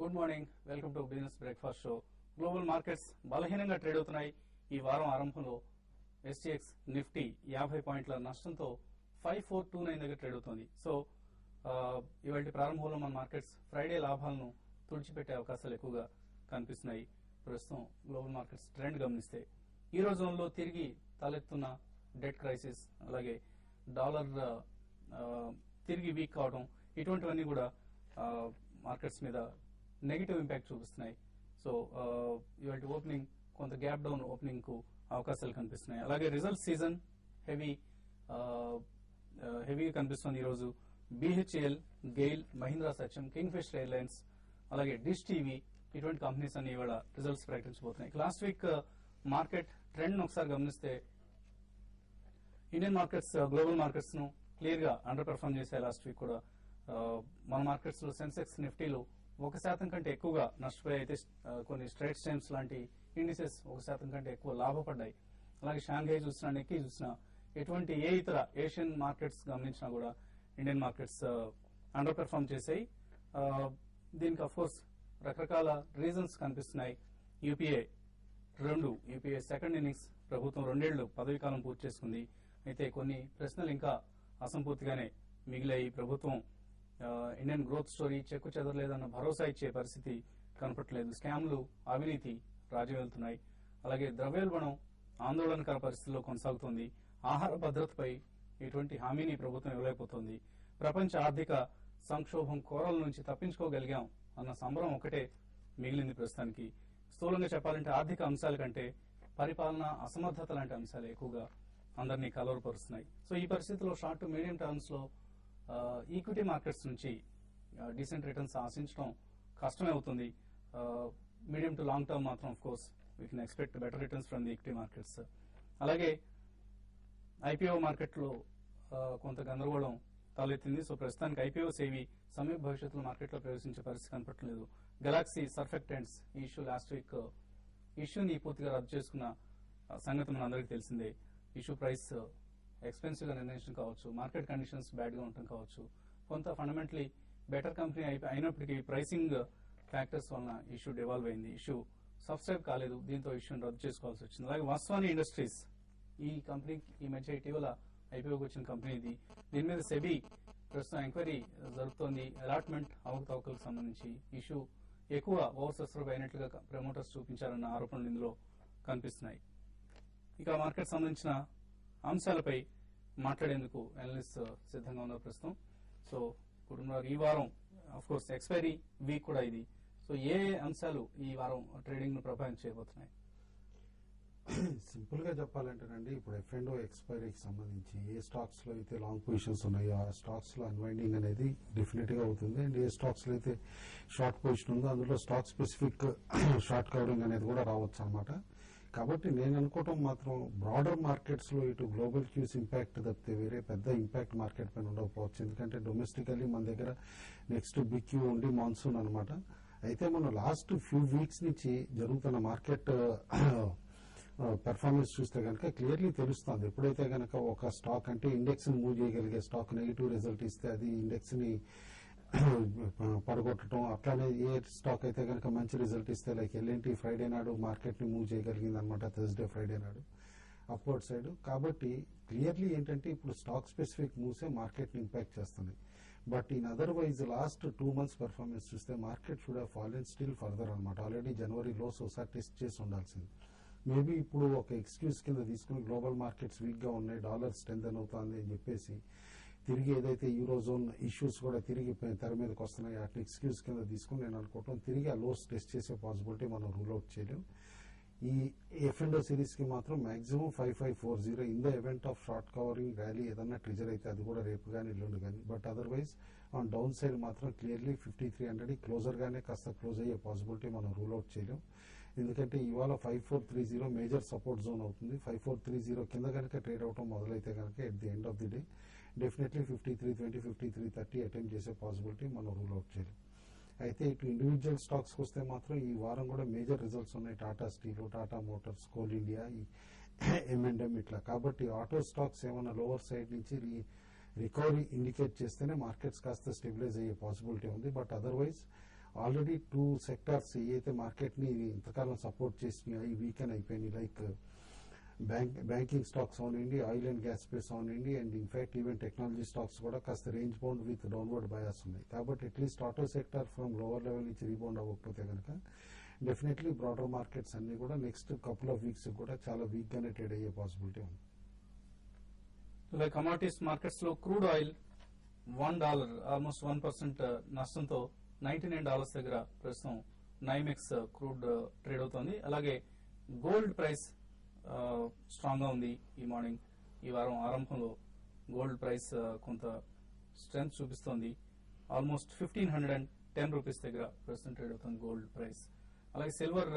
Good morning, welcome to business breakfast show. Global markets బలహీనంగా trade అవుతున్నాయి. ఈ వారం ఆరంభంలో ఎస్టీఎక్స్ నిఫ్టీ 50 పాయింట్ల నష్టంతో 5429 దగ్గర ట్రేడ్ అవుతోంది. సో ఇవాళ ప్రారంభంలో మన మార్కెట్స్ ఫ్రైడే లాభాలను తుడిచిపెట్టే అవకాశాలు ఎక్కువగా కనిపిస్తున్నాయి. ప్రస్తుతం గ్లోబల్ మార్కెట్స్ ట్రెండ్ గమనిస్తే ఈ రోజుల్లో తిరిగి తలెత్తున్న డెట్ క్రైసిస్, అలాగే డాలర్ తిరిగి వీక్ కావడం, ఇటువంటివన్నీ కూడా మార్కెట్స్ మీద నెగిటివ్ ఇంపాక్ట్ చూపిస్తున్నాయి. సో ఇవాళ ఓపెనింగ్ కొంత గ్యాప్ డౌన్ ఓపెనింగ్ కు అవకాశాలు కనిపిస్తున్నాయి. అలాగే రిజల్ట్ సీజన్ హెవీగా కనిపిస్తుంది. ఈ రోజు BHEL, GAIL, Mahindra Satyam, Kingfisher airlines, అలాగే డిష్ టీవీ, ఇటువంటి కంపెనీస్ అన్ని ఇవాళ రిజల్ట్స్ ప్రకటించబోతున్నాయి. లాస్ట్ వీక్ మార్కెట్ ట్రెండ్ ఒకసారి గమనిస్తే ఇండియన్ మార్కెట్స్ గ్లోబల్ మార్కెట్స్ ను క్లియర్ గా అండర్ పెర్ఫార్మ్ చేశాయి. లాస్ట్ వీక్ కూడా మన మార్కెట్స్ లో సెన్సెక్స్, నిఫ్టీలు 1% కంటే ఎక్కువగా నష్టపోయాయి. అయితే కొన్ని స్ట్రైట్ టైమ్స్ లాంటి ఇండిసెస్ 1% కంటే ఎక్కువ లాభపడ్డాయి. అలాగే షాంఘై చూసినా, నిక్కీ చూసినా, ఎటువంటి ఏ ఇతర ఏషియన్ మార్కెట్స్ గమనించినా కూడా ఇండియన్ మార్కెట్స్ అండర్ పెర్ఫార్మ్ చేశాయి. దీనికి అఫ్ కోర్స్ రకరకాల రీజన్స్ కనిపిస్తున్నాయి. యూపీఏ సెకండ్ ఇన్నింగ్స్, ప్రభుత్వం 2 ఏళ్లు పదవీకాలం పూర్తి చేసుకుంది. అయితే కొన్ని ప్రశ్నలు ఇంకా అసంపూర్తిగానే మిగిలాయి. ప్రభుత్వం ఇండియన్ గ్రోత్ స్టోరీ చెక్కు చెదరలేదన్న భరోసా ఇచ్చే పరిస్థితి కనపట్లేదు. స్కామ్లు, అవినీతి రాజ్యం వెళ్తున్నాయి. అలాగే ద్రవ్యోల్బణం ఆందోళనకర పరిస్థితుల్లో కొనసాగుతోంది. ఆహార భద్రతపై ఎటువంటి హామీని ప్రభుత్వం ఇవ్వలేకపోతోంది. ప్రపంచ ఆర్థిక సంక్షోభం కోరల నుంచి తప్పించుకోగలిగాం అన్న సంబరం ఒకటే మిగిలింది ప్రస్తుతానికి. స్థూలంగా చెప్పాలంటే ఆర్థిక అంశాల కంటే పరిపాలన అసమర్థత లాంటి అంశాలు ఎక్కువగా అందరినీ కలవరపరుస్తున్నాయి. సో ఈ పరిస్థితిలో షార్ట్ టు మీడియం టర్మ్స్ లో ఈక్విటీ మార్కెట్స్ నుంచి డీసెంట్ రిటర్న్స్ ఆశించడం కష్టమే అవుతుంది. మీడియం టు లాంగ్ టర్మ్ మాత్రం of course we can expect better returns from the equity markets. అలాగే ఐపీఓ మార్కెట్ లో కొంత గందరగోళం తలెత్తింది. సో ప్రస్తుతానికి ఐపీఓ సేవి సమీప భవిష్యత్తులో మార్కెట్ లో ప్రవేశించే పరిస్థితి కనపట్లేదు. గెలాక్సీ సర్ఫెక్టెంట్స్ ఈ ఇష్యూ లాస్ట్ వీక్ ఇష్యూని పూర్తిగా రద్దు చేసుకున్న సంగతి మన అందరికీ తెలిసిందే. ఇష్యూ ప్రైస్ ఎక్స్పెన్సివ్ గా నిర్ణయించడం కావచ్చు, మార్కెట్ కండిషన్స్ బ్యాడ్ గా ఉండటం కావచ్చు, కొంత ఫండమెంటలీ బెటర్ కంపెనీ అయినప్పటికీ ప్రైసింగ్ ఫ్యాక్టర్స్ వలన ఇష్యూ డివాల్వ్ అయింది. ఇష్యూ సబ్స్క్రైబ్ కాలేదు. దీంతో ఇష్యూని రద్దు చేసుకోవాల్సి వచ్చింది. అలాగే వాస్వాని ఇండస్ట్రీస్ ఈ కంపెనీకి ఈ మధ్య ఇటీవల ఐపీఓకి వచ్చిన కంపెనీ ఇది. దీని మీద సెబీ ప్రస్తుతం ఎంక్వైరీ జరుగుతోంది. అలాట్మెంట్ అవకతవకలకు సంబంధించి ఇష్యూ ఎక్కువ ఓవర్ సబ్స్క్రైబ్ అయినట్లుగా ప్రమోటర్స్ చూపించారన్న ఆరోపణలు ఇందులో కనిపిస్తున్నాయి. ఇక మార్కెట్ సంబంధించిన అంశాలపై మాట్లాడేందుకు అనలిస్ట్ సిద్ధంగా ఉన్నారు ప్రస్తుతం. సో కుటుంబాలు ఈ వారం ఆఫ్ కోర్స్ ఎక్స్పైరీ వీక్ కూడా ఇది. సో ఏ అంశాలు ఈ వారం ట్రేడింగ్ ను ప్రభావితం చేయబోతున్నాయి? సింపుల్ గా చెప్పాలంటేనండి, ఇప్పుడు F&O ఎక్స్పైరీకి సంబంధించి ఏ స్టాక్స్ లో అయితే లాంగ్ పొజిషన్స్ ఉన్నాయో ఆ స్టాక్స్ లో అన్వైండింగ్ అనేది డెఫినెట్ గా అవుతుంది. అండ్ ఏ స్టాక్స్ లో అయితే షార్ట్ పొజిషన్ ఉందో అందులో స్టాక్ స్పెసిఫిక్ షార్ట్ కవరింగ్ అనేది కూడా రావచ్చు అనమాట. కాబట్టి నేను అనుకోవటం మాత్రం బ్రాడర్ మార్కెట్స్ లో ఇటు గ్లోబల్ క్యూస్ ఇంపాక్ట్ తప్పితే వేరే పెద్ద ఇంపాక్ట్ మార్కెట్ పైన ఉండకపోవచ్చు. ఎందుకంటే డొమెస్టికల్లీ మన దగ్గర నెక్స్ట్ బిగ్ క్యూ ఉండి మాన్సూన్ అనమాట. అయితే మనం లాస్ట్ ఫ్యూ వీక్స్ నుంచి జరుగుతున్న మార్కెట్ పెర్ఫార్మెన్స్ చూస్తే కనుక క్లియర్లీ తెలుస్తుంది. ఎప్పుడైతే కనుక ఒక స్టాక్ అంటే ఇండెక్స్ ని మూవ్ చేయగలిగే స్టాక్ నెగిటివ్ రిజల్ట్ ఇస్తే అది ఇండెక్స్ ని పడగొట్టడం, అట్లానే ఏ స్టాక్ అయితే కనుక మంచి రిజల్ట్ ఇస్తే లైక్ ఎల్ఎన్టీ ఫ్రైడే నాడు మార్కెట్ ని మూవ్ చేయగలిగింది అనమాట, థర్స్డే ఫ్రైడే నాడు అప్వర్డ్ సైడ్. కాబట్టి క్లియర్లీ ఏంటంటే ఇప్పుడు స్టాక్ స్పెసిఫిక్ మూవ్సే మార్కెట్ ని ఇంపాక్ట్ చేస్తున్నాయి. But in otherwise last 2 months performance చూస్తే market should have fallen still further అనమాట. ఆల్రెడీ జనవరి లోస్ ఒకసారి టెస్ట్ చేసి ఉండాల్సింది. మేబీ ఇప్పుడు ఒక ఎక్స్క్యూజ్ కింద తీసుకుని గ్లోబల్ మార్కెట్స్ వీక్ గా ఉన్నాయి, డాలర్ స్ట్రెంథెన్ అవుతుంది అని చెప్పేసి తిరిగి ఏదైతే యూరోజోన్ ఇష్యూస్ కూడా తిరిగి తెర మీదకి వస్తున్నాయి వాటిని ఎక్స్క్యూజ్ కింద తీసుకుని నేను అనుకోవటం తిరిగి ఆ లోస్ టెస్ట్ చేసే పాసిబిలిటీ మనం రూల్ అవుట్ చేయలేం. ఈ F&O సిరీస్ కి మాత్రం maximum 5540 in the event of short covering rally ఏదన్నా ట్రిజర్ అయితే అది కూడా రేపు కానీ ఎల్లుండి కానీ. But otherwise on down side మాత్రం క్లియర్లీ 5300 క్లోజర్ గానే కాస్త క్లోజ్ అయ్యే పాసిబిలిటీ మనం రూల్ అవుట్ చేయలేం. ఎందుకంటే ఇవాళ 5430 మేజర్ సపోర్ట్ జోన్ అవుతుంది. 5430 కింద కనుక ట్రేడ్ అవటం మొదలైతే కనుక at the end of the day definitely 5320, 5330 attempt చేసే పాసిబిలిటీ మనం రూల్ అవుట్ చేయలేం. అయితే ఇటు ఇండివిజువల్ స్టాక్స్ వస్తే మాత్రం ఈ వారం కూడా మేజర్ రిజల్ట్స్ ఉన్నాయి. Tata Steel, Tata Motors, Coal India, ఈ M&M ఇట్లా. కాబట్టి ఆటో స్టాక్స్ ఏమైనా లోవర్ సైడ్ నుంచి రికవరీ ఇండికేట్ చేస్తేనే మార్కెట్స్ కాస్త స్టెబిలైజ్ అయ్యే పాసిబిలిటీ ఉంది. బట్ అదర్వైజ్ ఆల్రెడీ 2 సెక్టార్స్ ఏవైతే మార్కెట్ ని ఇంతకాలం సపోర్ట్ చేసినాయి అవి వీకెన్ అయిపోయినాయి. లైక్ బ్యాంకింగ్ స్టాక్స్ అవనండి, ఆయిల్ అండ్ గ్యాస్ స్పేస్ అవనండి, and in fact even technology stocks కూడా కాస్త range bound with downward bias ఉన్నాయి. కాబట్టి at least auto sector from lower level నుంచి రీబౌండ్ అవ్వకపోతే కనుక డెఫినెట్లీ బ్రాడర్ మార్కెట్స్ అన్ని కూడా నెక్స్ట్ కపుల్ ఆఫ్ వీక్స్ కూడా చాలా వీక్ గానే ట్రేడ్ అయ్యే పాసిబిలిటీ ఉంది. కమోడిటీస్ మార్కెట్స్ లో క్రూడ్ ఆయిల్ $1 ఆల్మోస్ట్ 1% నష్టంతో $99 దగ్గర ప్రస్తుతం నైమెక్స్ క్రూడ్ ట్రేడ్ అవుతోంది. అలాగే గోల్డ్ ప్రైస్ స్ట్రాంగ్ గా ఉంది. ఈ మార్నింగ్ ఈ వారం ఆరంభంలో గోల్డ్ ప్రైస్ కొంత స్ట్రెంగ్త్ చూపిస్తోంది. ఆల్మోస్ట్ 1510 రూపీస్ దగ్గర ప్రస్తుతం ట్రేడ్ అవుతుంది గోల్డ్ ప్రైస్. అలాగే సిల్వర్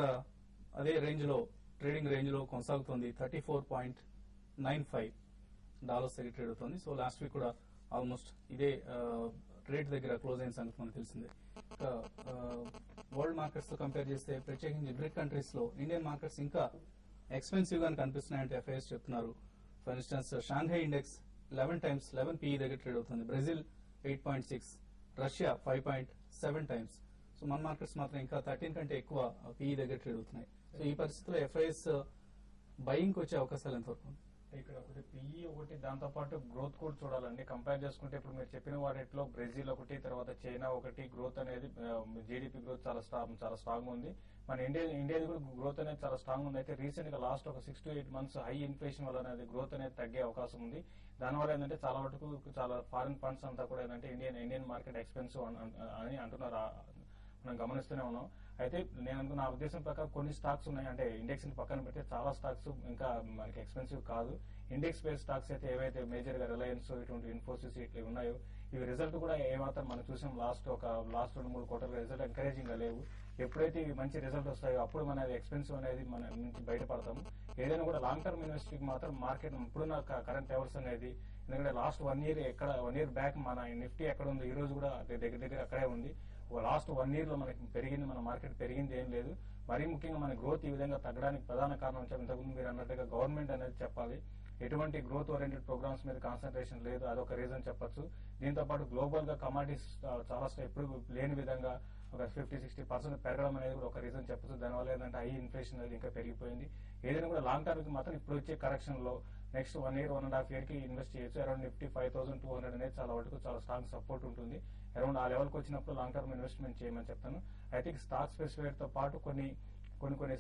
అదే రేంజ్ లో ట్రేడింగ్ రేంజ్ లో కొనసాగుతోంది. $34.95 దగ్గర ట్రేడ్ అవుతుంది. సో లాస్ట్ వీక్ కూడా ఆల్మోస్ట్ ఇదే రేట్ దగ్గర క్లోజ్ అయిన సంగతి మనకు తెలిసిందే. వరల్డ్ మార్కెట్స్ తో కంపేర్ చేస్తే ప్రత్యేకించి బ్రిక్ కంట్రీస్ లో ఇండియన్ మార్కెట్స్ ఇంకా ఎక్స్పెన్సివ్ గా కనిపిస్తున్నాయంటే ఎఫ్ఐఎస్ చెప్తున్నారు. For instance Shanghai index 11 times 11 PE దగ్గర ట్రేడ్ అవుతుంది. Brazil 8.6, Russia 5.7 times. సో మన మార్కెట్స్ మాత్రం ఇంకా 13 కంటే ఎక్కువ PE దగ్గర ట్రేడ్ అవుతున్నాయి. సో ఈ పరిస్థితిలో ఎఫ్ఐఎస్ బయింగ్ వచ్చే అవకాశాలు ఎంతవరకు ఉంది? ఇక్కడ ఒకటి పిఈ ఒకటి, దాంతో పాటు గ్రోత్ కూడా చూడాలండి. కంపేర్ చేసుకుంటే ఇప్పుడు మీరు చెప్పిన వాటిలో బ్రెజిల్ ఒకటి, తర్వాత చైనా ఒకటి, గ్రోత్ అనేది జీడిపి గ్రోత్ చాలా స్ట్రాంగ్ ఉంది. మన ఇండియాది కూడా గ్రోత్ అనేది చాలా స్ట్రాంగ్ ఉంది. అయితే రీసెంట్ గా లాస్ట్ ఒక 6 to 8 months హై ఇన్ఫ్లేషన్ వల్ల అనేది గ్రోత్ అనేది తగ్గే అవకాశం ఉంది. దానివల్ల ఏంటంటే చాలా వరకు చాలా ఫారిన్ ఫండ్స్ అంతా కూడా ఏంటంటే ఇండియన్ మార్కెట్ ఎక్స్పెన్సివ్ అని అంటున్నారు. మనం గమనిస్తూనే ఉన్నాం. అయితే నేను నా ఉద్దేశం ప్రకారం కొన్ని స్టాక్స్ ఉన్నాయి, అంటే ఇండెక్స్ ని పక్కన పెడితే చాలా స్టాక్స్ ఇంకా మనకి ఎక్స్పెన్సివ్ కాదు. ఇండెక్స్ బేస్డ్ స్టాక్స్ అయితే ఏవైతే మేజర్ గా రిలయన్స్, ఇటువంటి ఇన్ఫోసిస్ ఇట్లా ఉన్నాయో ఇవి రిజల్ట్ కూడా ఏమాత్రం మనం చూసాం లాస్ట్ 2-3 quarters రిజల్ట్ ఎంకరేజింగ్ గా లేవు. ఎప్పుడైతే ఇవి మంచి రిజల్ట్ వస్తాయో అప్పుడు మన ఎక్స్పెన్సివ్ అనేది మన నుంచి బయటపడతాము. ఏదైనా కూడా లాంగ్ టర్మ్ ఇన్వెస్టింగ్ మాత్రం మార్కెట్ ఇప్పుడున్న కరెంట్ లెవెల్స్ అనేది, ఎందుకంటే లాస్ట్ 1 year 1 year బ్యాక్ మన నిఫ్టీ ఎక్కడ ఉంది, ఈ రోజు కూడా దగ్గర అక్కడే ఉంది. లాస్ట్ 1 year లో మనకి పెరిగింది, మన మార్కెట్ పెరిగింది ఏం లేదు. మరీ ముఖ్యంగా మన గ్రోత్ ఈ విధంగా తగ్గడానికి ప్రధాన కారణం ఇంతకుముందు మీరు అన్నట్టుగా గవర్నమెంట్ అనేది చెప్పాలి. ఎటువంటి గ్రోత్ ఓరియంటెడ్ ప్రోగ్రామ్స్ మీద కాన్సన్ట్రేషన్ లేదు, అదొక రీజన్ చెప్పొచ్చు. దీంతో పాటు గ్లోబల్ గా కమాడిటీస్ చాలా ఎప్పుడు లేని విధంగా ఒక 50-60% పెరగడం అనేది కూడా ఒక రీజన్ చెప్పొచ్చు. దానివల్ల ఏంటంటే హై ఇన్ఫ్లేషన్ అనేది ఇంకా పెరిగిపోయింది. ఏదైనా కూడా లాంగ్ టర్మ్ కి మాత్రం ఇప్పుడు వచ్చే కరెక్షన్ లో నెక్స్ట్ 1 year 1.5 year కి ఇన్వెస్ట్ చేయొచ్చు. అరౌండ్ నిఫ్టీ 5200 అనేది చాలా వరకు చాలా స్ట్రాంగ్ సపోర్ట్ ఉంటుంది. అరౌండ్ ఆ లెవెల్కి వచ్చినప్పుడు లాంగ్ టర్మ్ ఇన్వెస్ట్మెంట్ చేయమని చెప్తాను. అయితే స్టాక్ స్పెసిఫైడ్ తో పాటు కొన్ని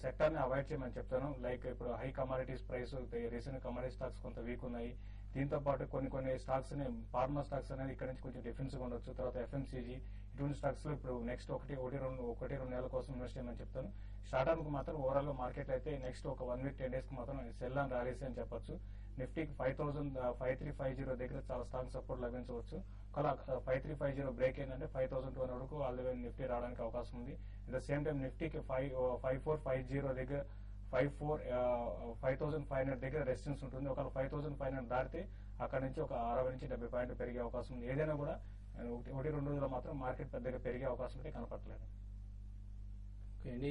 సెక్టర్ ని అవాయిడ్ చేయమని చెప్తాను. లైక్ ఇప్పుడు high commodities price, recent commodity stocks కొంత వీక్ ఉన్నాయి. దీంతో పాటు కొన్ని స్టాక్స్ ని, ఫార్మా స్టాక్స్ అనేది ఇక్కడ నుంచి కొంచెం డిఫెన్స్ గా ఉండొచ్చు. తర్వాత ఎఫ్ఎంసీజీ, ఇటువంటి స్టాక్స్ లో ఇప్పుడు నెక్స్ట్ 1-2 నెలల కోసం ఇన్వెస్ట్ చేయమని చెప్తాను. షార్ట్ టర్మ్ కు మాత్రం ఓవరాల్ గా మార్కెట్ అయితే నెక్స్ట్ ఒక 1 week 10 days కి మాత్రం సెల్ అండ్ ర్యాలీస్ అని చెప్పొచ్చు. నిఫ్టీకి 5350 దగ్గర చాలా స్ట్రాంగ్ సపోర్ట్ లభించవచ్చు. ఒకవేళ 5350 బ్రేక్ ఏంటంటే 5200 వరకు ఆల్ ది వే నిఫ్టీ రావడానికి అవకాశం ఉంది. అట్ ద సేమ్ టైం నిఫ్టీకి 5450 దగ్గర 5500 దగ్గర రెసిస్టెన్స్ ఉంటుంది. ఒకవేళ 5500 దాటితే అక్కడ నుంచి ఒక 60-70 పాయింట్లు పెరిగే అవకాశం ఉంది. ఏదైనా కూడా 1-2 రోజుల్లో మాత్రం మార్కెట్ పెద్దగా పెరిగే అవకాశం అయితే కనపడలేదు.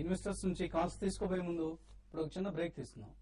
ఇన్వెస్టర్స్ నుంచి కాల్స్ తీసుకోబోయే ముందు ఇప్పుడు ఒక చిన్న బ్రేక్ తీసుకుందాం.